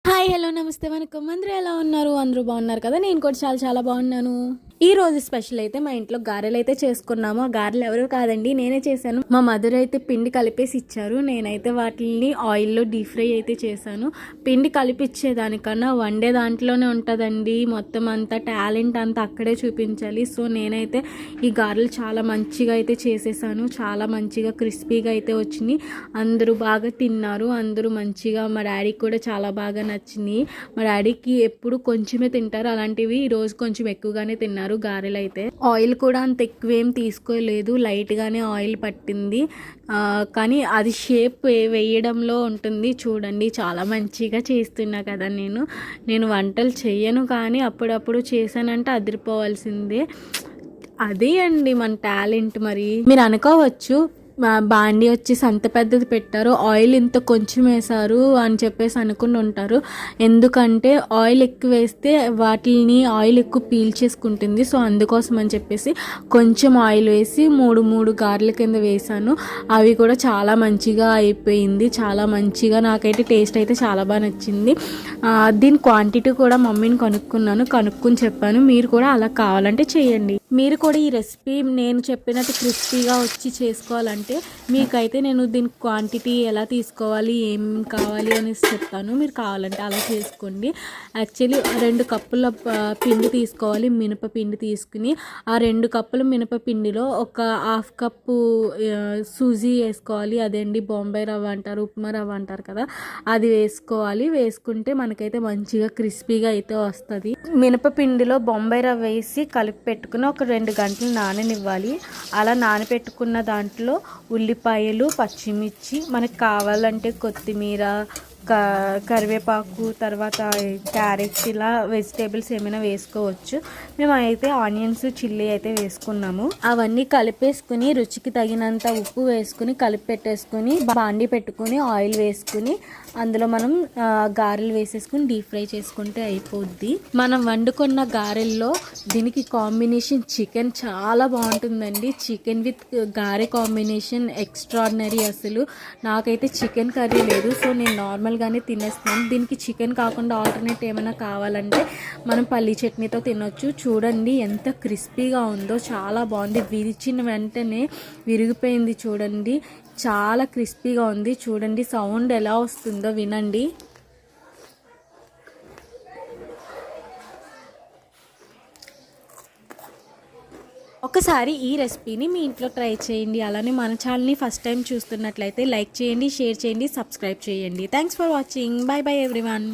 Hi hello నమస్తే వనకం అందరూ ఎలా ఉన్నారు? అందరూ బాగున్నారు కదా? నేను కూడా చాలా చాలా బాగున్నాను. ఈ రోజు స్పెషల్ అయితే మా ఇంట్లో గారెలు అయితే చేసుకున్నాము. ఆ గారెలు ఎవరు కాదండి, నేనే చేశాను. మా మదర్ అయితే పిండి కలిపేసి ఇచ్చారు. నేనైతే వాటిని ఆయిల్లో డీప్ ఫ్రై అయితే చేశాను. పిండి కలిపిచ్చేదానికన్నా వండే దాంట్లోనే ఉంటుందండి మొత్తం అంతా, టాలెంట్ అంతా అక్కడే చూపించాలి. సో నేనైతే ఈ గారెలు చాలా మంచిగా అయితే చేసేసాను. చాలా మంచిగా క్రిస్పీగా అయితే వచ్చినాయి. అందరూ బాగా తిన్నారు. అందరూ మంచిగా, మా డాడీకి కూడా చాలా బాగా నచ్చినాయి. మా డాడీకి ఎప్పుడు కొంచెమే తింటారు, అలాంటివి ఈరోజు కొంచెం ఎక్కువగానే తిన్నారు గారెలు అయితే. ఆయిల్ కూడా అంత ఎక్కువేం తీసుకోలేదు, లైట్గానే ఆయిల్ పట్టింది. కానీ అది షేప్ వేయడంలో ఉంటుంది. చూడండి చాలా మంచిగా చేస్తున్నా కదా. నేను వంటలు చెయ్యను, కానీ అప్పుడప్పుడు చేశానంటే అదిరిపోవాల్సిందే. అదే అండి మన టాలెంట్. మరి మీరు అనుకోవచ్చు, బాండి వచ్చేసి అంత పెద్దది పెట్టారు, ఆయిల్ ఇంత కొంచెం వేశారు అని చెప్పేసి అనుకుని ఉంటారు. ఎందుకంటే ఆయిల్ ఎక్కువ వేస్తే వాటిని ఆయిల్ ఎక్కువ పీల్చేసుకుంటుంది. సో అందుకోసం అని చెప్పేసి కొంచెం ఆయిల్ వేసి మూడు గారెల కింద వేసాను. అవి కూడా చాలా మంచిగా అయిపోయింది. చాలా మంచిగా, నాకైతే టేస్ట్ అయితే చాలా బాగా నచ్చింది. దీని క్వాంటిటీ కూడా మమ్మీని కనుక్కుని చెప్పాను. మీరు కూడా అలా కావాలంటే చేయండి. మీరు కూడా ఈ రెసిపీ నేను చెప్పినట్టు క్రిస్పీగా వచ్చి చేసుకోవాలంటే మీకైతే నేను దీని క్వాంటిటీ ఎలా తీసుకోవాలి, ఏం కావాలి అనేసి చెప్తాను. మీరు కావాలంటే అలా చేసుకోండి. యాక్చువల్లీ 2 కప్పుల పిండి తీసుకోవాలి, మినపపిండి తీసుకుని ఆ 2 కప్పుల మినపపిండిలో ఒక 1/2 కప్పు సూజీ వేసుకోవాలి. అదేండి బొంబాయి రవ్వ అంటారు, ఉప్మా రవ్వ అంటారు కదా, అది వేసుకోవాలి. వేసుకుంటే మనకైతే మంచిగా క్రిస్పీగా అయితే వస్తుంది. మినపపిండిలో బొంబాయి రవ్వ వేసి కలిపి పెట్టుకుని ఒక 2 గంటలు నాననివ్వాలి. అలా నానబెట్టుకున్న దాంట్లో ఉల్లిపాయలు, పచ్చిమిర్చి, మనకు కావాలంటే కొత్తిమీర, కరివేపాకు, తర్వాత క్యారెట్, ఇలా వెజిటేబుల్స్ ఏమైనా వేసుకోవచ్చు. మేము అయితే ఆనియన్స్, చిల్లీ అయితే వేసుకున్నాము. అవన్నీ కలిపేసుకుని రుచికి తగినంత ఉప్పు వేసుకుని కలిపి పెట్టేసుకుని బాండి పెట్టుకుని ఆయిల్ వేసుకుని అందులో మనం గారెలు వేసేసుకుని డీప్ ఫ్రై చేసుకుంటే అయిపోద్ది. మనం వండుకున్న గారెల్లో దీనికి కాంబినేషన్ చికెన్ చాలా బాగుంటుందండి. చికెన్ విత్ గారె కాంబినేషన్ ఎక్స్ట్రాడినరీ. అసలు నాకైతే చికెన్ కర్రీ లేదు, సో నేను నార్మల్గానే తినేస్తున్నాను. దీనికి చికెన్ కాకుండా ఆల్టర్నేట్ ఏమైనా కావాలంటే మనం పల్లీ చట్నీతో తినొచ్చు. చూడండి ఎంత క్రిస్పీగా ఉందో, చాలా బాగుంది. విరిచిన వెంటనే విరిగిపోయింది చూడండి, చాలా క్రిస్పీగా ఉంది. చూడండి సౌండ్ ఎలా వస్తుందో వినండి. ఒకసారి ఈ రెసిపీని మీ ఇంట్లో ట్రై చేయండి. అలానే మన ఛానల్ని ఫస్ట్ టైం చూస్తున్నట్లయితే లైక్ చేయండి, షేర్ చేయండి, సబ్స్క్రైబ్ చేయండి. Thanks for watching. By by everyone.